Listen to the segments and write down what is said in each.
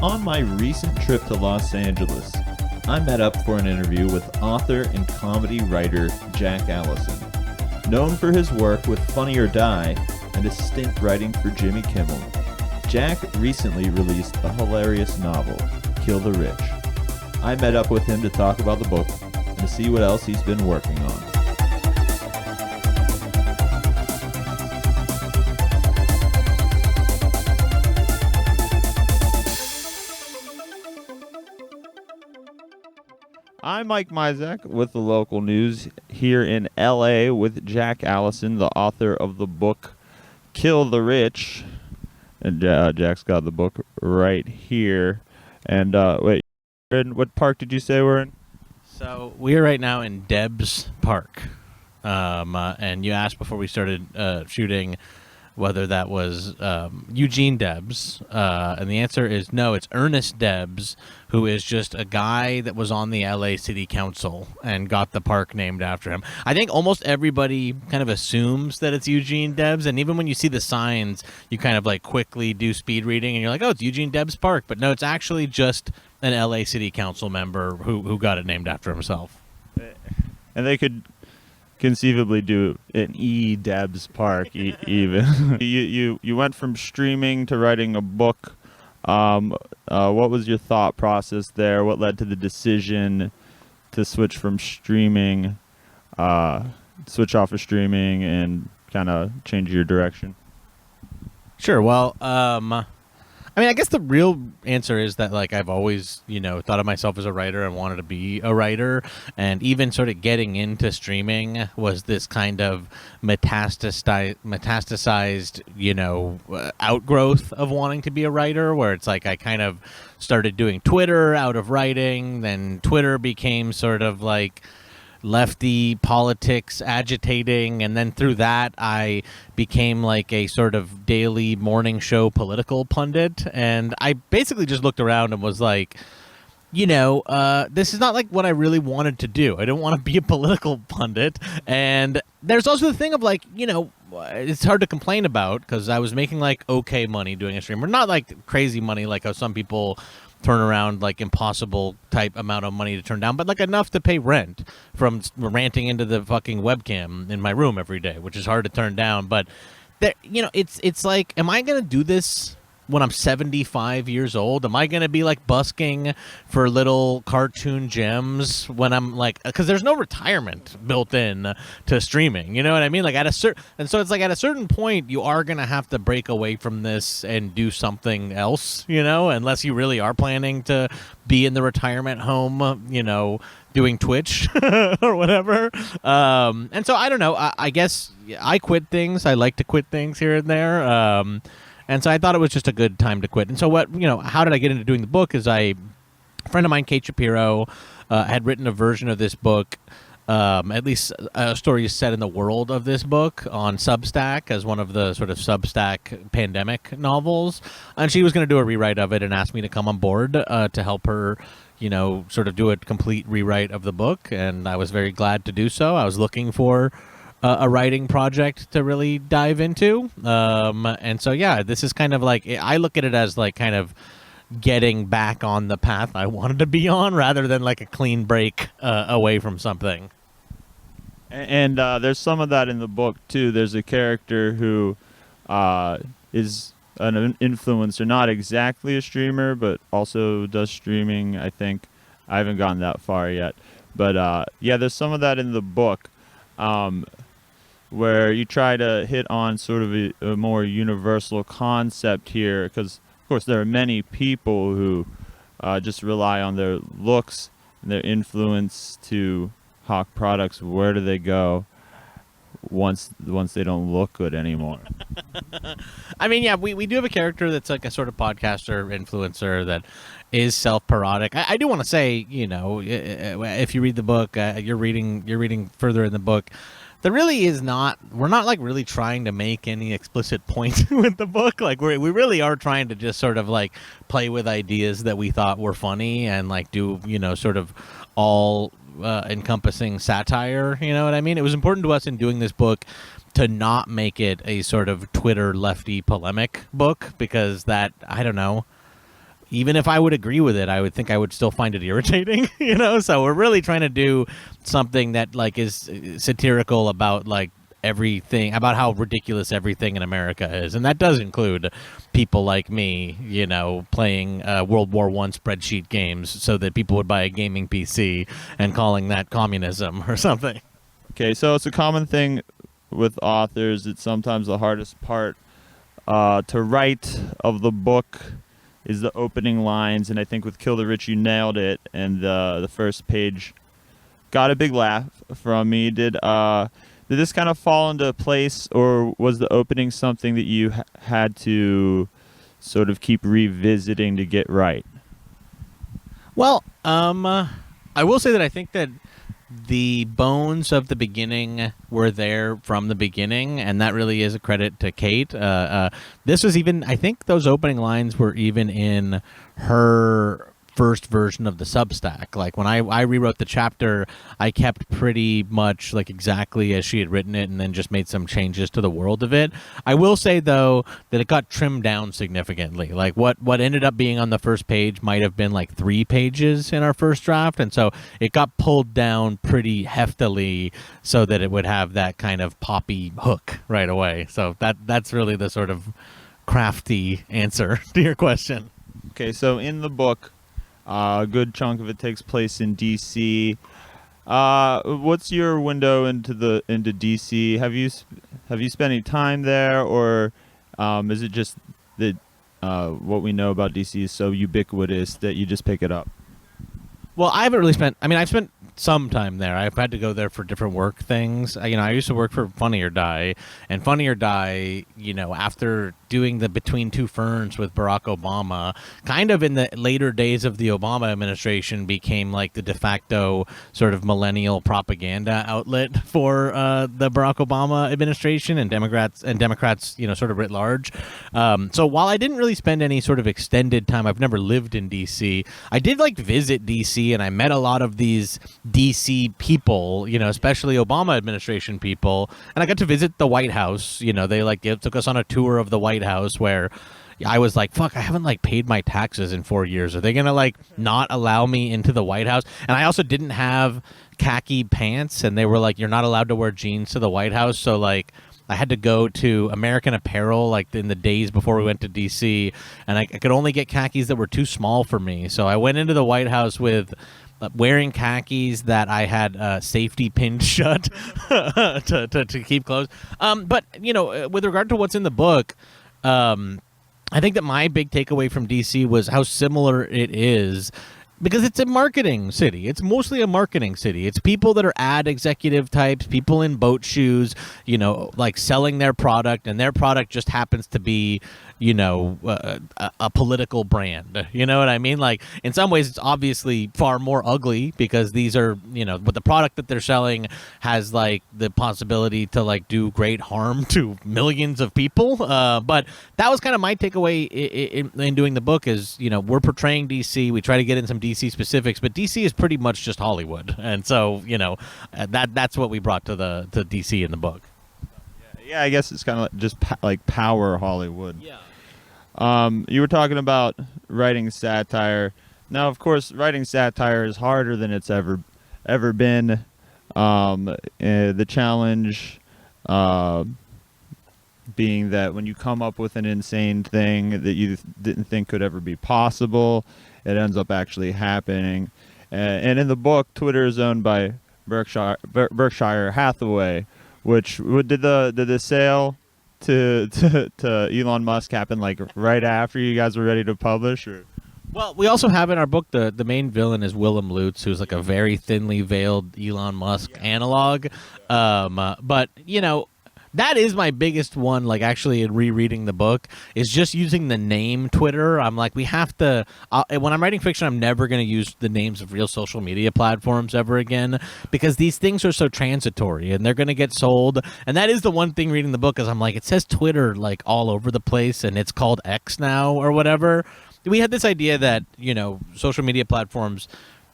On my recent trip to Los Angeles, I met up for an interview with author and comedy writer Jack Allison. Known for his work with Funny or Die and a stint writing for Jimmy Kimmel, Jack recently released a hilarious novel, Kill the Rich. I met up with him to talk about the book and to see what else he's been working on. I'm Mike Mizek with the local news here in LA with Jack Allison, the author of the book Kill the Rich. And Jack's got the book right here. And wait, what park did you say we're in? So we are right now in Debs Park. And you asked before we started shooting whether that was Eugene Debs. And the answer is no, it's Ernest Debs, who is just a guy that was on the LA City Council and got the park named after him. I think almost everybody kind of assumes that it's Eugene Debs, and even when you see the signs, you kind of like quickly do speed reading and you're like, oh, it's Eugene Debs Park. But no, it's actually just an LA City Council member who got it named after himself. And they could conceivably do an Debs Park even. You went from streaming to writing a book. What was your thought process there? What led to the decision to switch from streaming, switch off of streaming and kind of change your direction? Sure. Well, I mean, I guess the real answer is that, like, I've always, thought of myself as a writer and wanted to be a writer. And even sort of getting into streaming was this kind of metastasized, outgrowth of wanting to be a writer, where it's like I kind of started doing Twitter out of writing. Then Twitter became sort of like lefty politics agitating, and then through that I became like a sort of daily morning show political pundit, and I basically just looked around and was like, this is not like what I really wanted to do. I don't want to be a political pundit. And there's also the thing of like, it's hard to complain about because I was making like okay money doing a stream, or not like crazy money like how some people turn around like impossible type amount of money to turn down, but like enough to pay rent from ranting into the fucking webcam in my room every day, which is hard to turn down. But there, it's like, am I going to do this when I'm 75 years old? Am I going to be like busking for little cartoon gems when I'm like, because there's no retirement built in to streaming, you know what I mean? Like and so it's like at a certain point you are going to have to break away from this and do something else, unless you really are planning to be in the retirement home, doing Twitch or whatever. And so I don't know, I guess I quit things. I like to quit things here and there. And so I thought it was just a good time to quit. And so how did I get into doing the book is a friend of mine, Kate Shapiro, had written a version of this book, at least a story set in the world of this book on Substack as one of the sort of Substack pandemic novels. And she was going to do a rewrite of it and asked me to come on board to help her, sort of do a complete rewrite of the book. And I was very glad to do so. I was looking for a writing project to really dive into. And so, yeah, this is kind of like, I look at it as like kind of getting back on the path I wanted to be on rather than like a clean break away from something. And there's some of that in the book, too. There's a character who is an influencer, not exactly a streamer, but also does streaming, I think. I haven't gotten that far yet. But, yeah, there's some of that in the book. Where you try to hit on sort of a more universal concept here, because, of course, there are many people who just rely on their looks and their influence to hawk products. Where do they go once they don't look good anymore? I mean, yeah, we do have a character that's like a sort of podcaster, influencer that is self-parodic. I do want to say, if you read the book, you're reading further in the book, there really is not, we're not like really trying to make any explicit point with the book. Like we really are trying to just sort of like play with ideas that we thought were funny and like do, sort of all encompassing satire. You know what I mean? It was important to us in doing this book to not make it a sort of Twitter lefty polemic book, because that, I don't know, even if I would agree with it, I would think I would still find it irritating, So we're really trying to do something that like is satirical about like everything, about how ridiculous everything in America is, and that does include people like me, playing World War I spreadsheet games so that people would buy a gaming PC and calling that communism or something. Okay, so it's a common thing with authors. It's sometimes the hardest part to write of the book is the opening lines, and I think with Kill the Rich you nailed it, and the first page got a big laugh from me. Did this kind of fall into place, or was the opening something that you had to sort of keep revisiting to get right? Well, I will say that I think that the bones of the beginning were there from the beginning, and that really is a credit to Kate. This was even, I think those opening lines were even in her first version of the Substack. Like when I rewrote the chapter, I kept pretty much like exactly as she had written it and then just made some changes to the world of it. I will say though that it got trimmed down significantly. Like what ended up being on the first page might have been like 3 pages in our first draft, and so it got pulled down pretty heftily so that it would have that kind of poppy hook right away. So that's really the sort of crafty answer to your question. Okay, so in the book, a good chunk of it takes place in D.C. What's your window into D.C.? Have you spent any time there, or is it just that what we know about D.C. is so ubiquitous that you just pick it up? Well, I haven't really spent. I mean, I've spent some time there. I've had to go there for different work things. I used to work for Funny or Die, and Funny or Die, after doing the Between Two Ferns with Barack Obama, kind of in the later days of the Obama administration, became like the de facto sort of millennial propaganda outlet for the Barack Obama administration and Democrats, sort of writ large. So while I didn't really spend any sort of extended time, I've never lived in D.C., I did like visit D.C., and I met a lot of these D.C. people, especially Obama administration people, and I got to visit the White House. They took us on a tour of the White House where I was like, fuck, I haven't paid my taxes in 4 years. Are they gonna not allow me into the White House? And I also didn't have khaki pants, and they were like, you're not allowed to wear jeans to the White House. So I had to go to American Apparel in the days before we went to D.C., and I could only get khakis that were too small for me. So I went into the White House with wearing khakis that I had safety pinned shut to keep closed. But, with regard to what's in the book, I think that my big takeaway from D.C. was how similar it is, because it's a marketing city. It's mostly a marketing city. It's people that are ad executive types, people in boat shoes, selling their product, and their product just happens to be, a political brand. You know what I mean? In some ways, it's obviously far more ugly because these are, but the product that they're selling has the possibility to do great harm to millions of people. But that was kind of my takeaway in doing the book is, we're portraying DC. We try to get in some DC specifics, but DC is pretty much just Hollywood. And so, that's what we brought to DC in the book. Yeah, I guess it's kind of just power Hollywood. Yeah. You were talking about writing satire. Now, of course, writing satire is harder than it's ever been. The challenge being that when you come up with an insane thing that you didn't think could ever be possible, it ends up actually happening. And in the book, Twitter is owned by Berkshire Hathaway, which did the sale to Elon Musk happen right after you guys were ready to publish? Or? Well, we also have in our book the main villain is Willem Lutz, who's a very thinly veiled Elon Musk analog. But that is my biggest one, actually in rereading the book, is just using the name Twitter. I'm we have to, when I'm writing fiction, I'm never going to use the names of real social media platforms ever again, because these things are so transitory and they're going to get sold. And that is the one thing reading the book is I'm it says Twitter all over the place and it's called X now or whatever. We had this idea that, social media platforms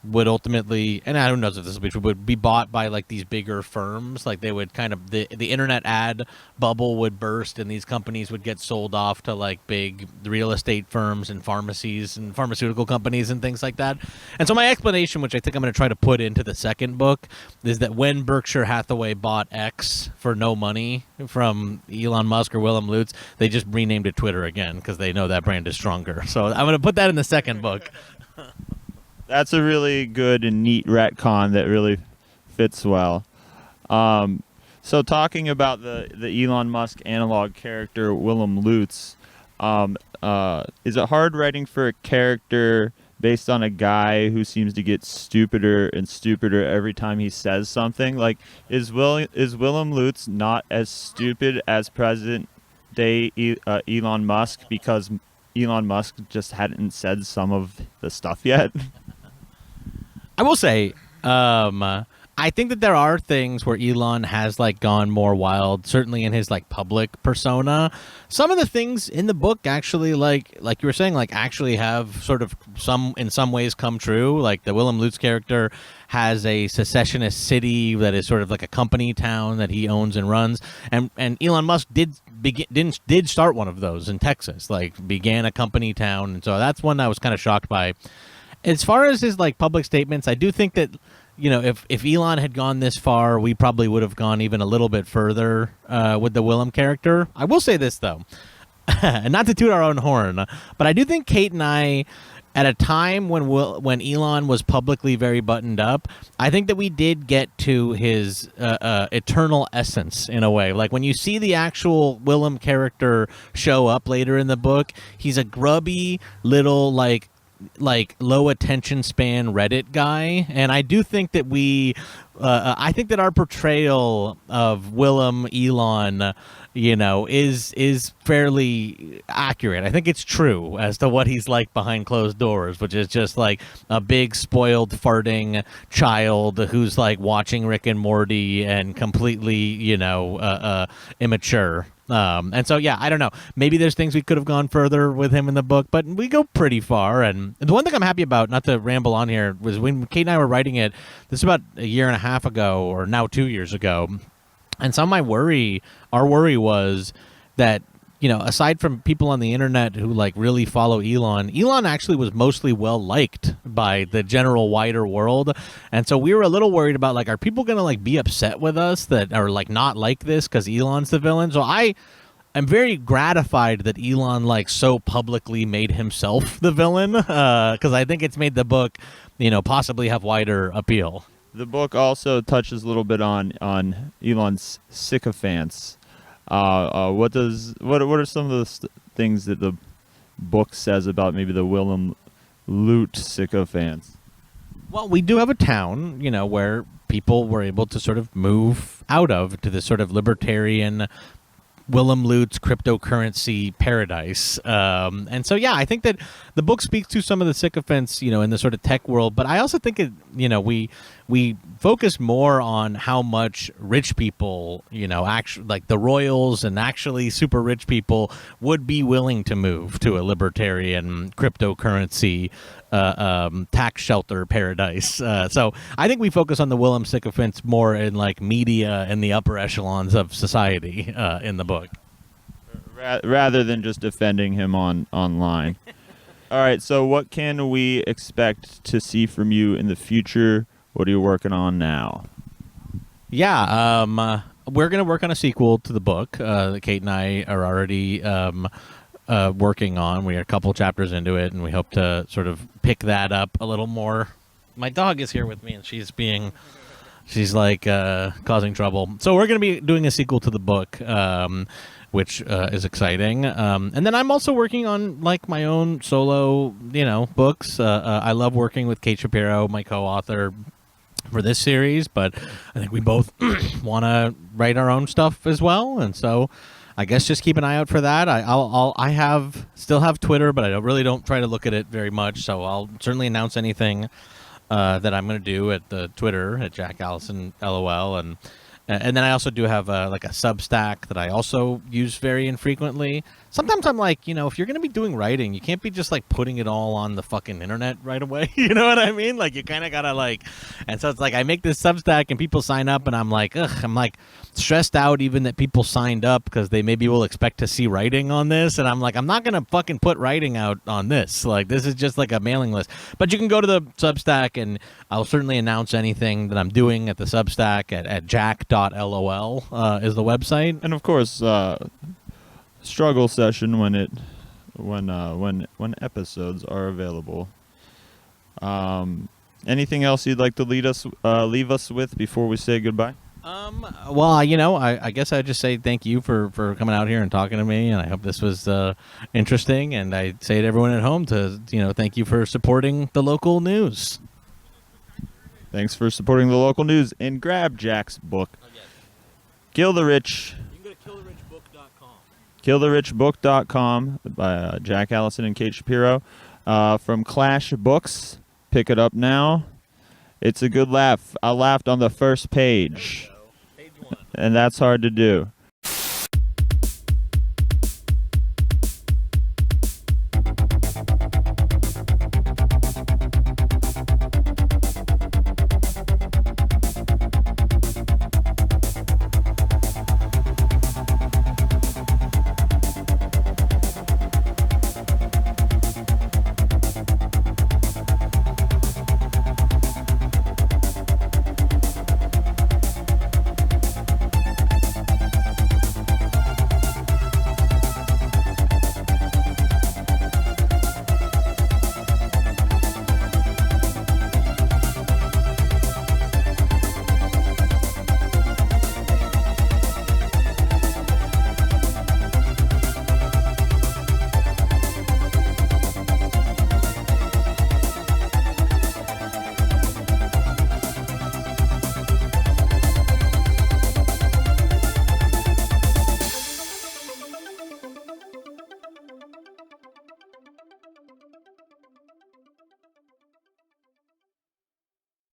would ultimately, and I don't know if this will be true, would be bought by like these bigger firms. Like they would kind of the internet ad bubble would burst, and these companies would get sold off to like big real estate firms and pharmacies and pharmaceutical companies and things like that. And so my explanation, which I think I'm going to try to put into the second book, is that when Berkshire Hathaway bought X for no money from Elon Musk or Willem Lutz, they just renamed it Twitter again because they know that brand is stronger. So I'm going to put that in the second book. That's a really good and neat retcon that really fits well. So talking about the Elon Musk analog character Willem Lutz, is it hard writing for a character based on a guy who seems to get stupider and stupider every time he says something? Like, is Willem Lutz not as stupid as present day Elon Musk because Elon Musk just hadn't said some of the stuff yet? I will say, I think that there are things where Elon has like gone more wild, certainly in his like public persona. Some of the things in the book actually, like you were saying, like actually have sort of in some ways come true. Like the Willem Lutz character has a secessionist city that is sort of like a company town that he owns and runs, and Elon Musk did start one of those in Texas, like began a company town, and so that's one I was kind of shocked by. As far as his like public statements, I do think that, you know, if Elon had gone this far, we probably would have gone even a little bit further with the Willem character. I will say this though, and not to toot our own horn, but I do think Kate and I, at a time when Elon was publicly very buttoned up, I think that we did get to his eternal essence in a way. Like when you see the actual Willem character show up later in the book, he's a grubby little like low attention span Reddit guy, and I do think that I think that our portrayal of Willem Elon, you know, is fairly accurate. I think it's true as to what he's like behind closed doors, which is just like a big spoiled farting child who's like watching Rick and Morty and completely, you know, immature. And so, yeah, I don't know. Maybe there's things we could have gone further with him in the book, but we go pretty far. And the one thing I'm happy about, not to ramble on here, was when Kate and I were writing it, this is about a year and a half ago, or now 2 years ago. And so our worry was that, you know, aside from people on the internet who like really follow Elon actually was mostly well liked by the general wider world. And so we were a little worried about like, are people going to like be upset with us that are like not like this because Elon's the villain? So I'm very gratified that Elon like so publicly made himself the villain, because I think it's made the book, you know, possibly have wider appeal. The book also touches a little bit on Elon's sycophants. What are some of the things that the book says about maybe the Willem Lutz sycophants? Well, we do have a town, you know, where people were able to sort of move out of to this sort of libertarian Willem Lutz cryptocurrency paradise. And so, yeah, I think that the book speaks to some of the sycophants, you know, in the sort of tech world. But I also think it, you know, we focus more on how much rich people, you know, actually like the royals and actually super rich people would be willing to move to a libertarian cryptocurrency tax shelter paradise. So I think we focus on the Willem sycophants more in like media and the upper echelons of society in the book, rather than just defending him online. All right, so what can we expect to see from you in the future? What are you working on now? Yeah, we're going to work on a sequel to the book that Kate and I are already working on. We are a couple chapters into it, and we hope to sort of pick that up a little more. My dog is here with me, and she's like causing trouble. So we're going to be doing a sequel to the book, which is exciting. And then I'm also working on like my own solo, you know, books. I love working with Kate Shapiro, my co-author, for this series, but I think we both want to write our own stuff as well, and so I guess just keep an eye out for that. I still have Twitter, but I don't try to look at it very much, so I'll certainly announce anything that I'm going to do at the Twitter at Jack Allison LOL, and then I also do have like a Substack that I also use very infrequently sometimes I'm like, if you're going to be doing writing, you can't be just like putting it all on the fucking internet right away. You know what I mean? Like you kind of got to like, and so it's like I make this Substack and people sign up and I'm like stressed out even that people signed up because they maybe will expect to see writing on this. And I'm like, I'm not going to fucking put writing out on this. Like this is just like a mailing list. But you can go to the Substack and I'll certainly announce anything that I'm doing at the Substack at jack.lol is the website. And of course, struggle session when episodes are available. Anything else you'd like to leave us with before we say goodbye? Well, I guess I'd just say thank you for coming out here and talking to me, and I hope this was interesting. And I say to everyone at home to thank you for supporting the local news. Thanks for supporting the local news, and grab Jack's book, Kill the Rich. You can go to killtherichbook.com by Jack Allison and Kate Shapiro from Clash Books. Pick it up now. It's a good laugh. I laughed on the first page. Page 1. And that's hard to do.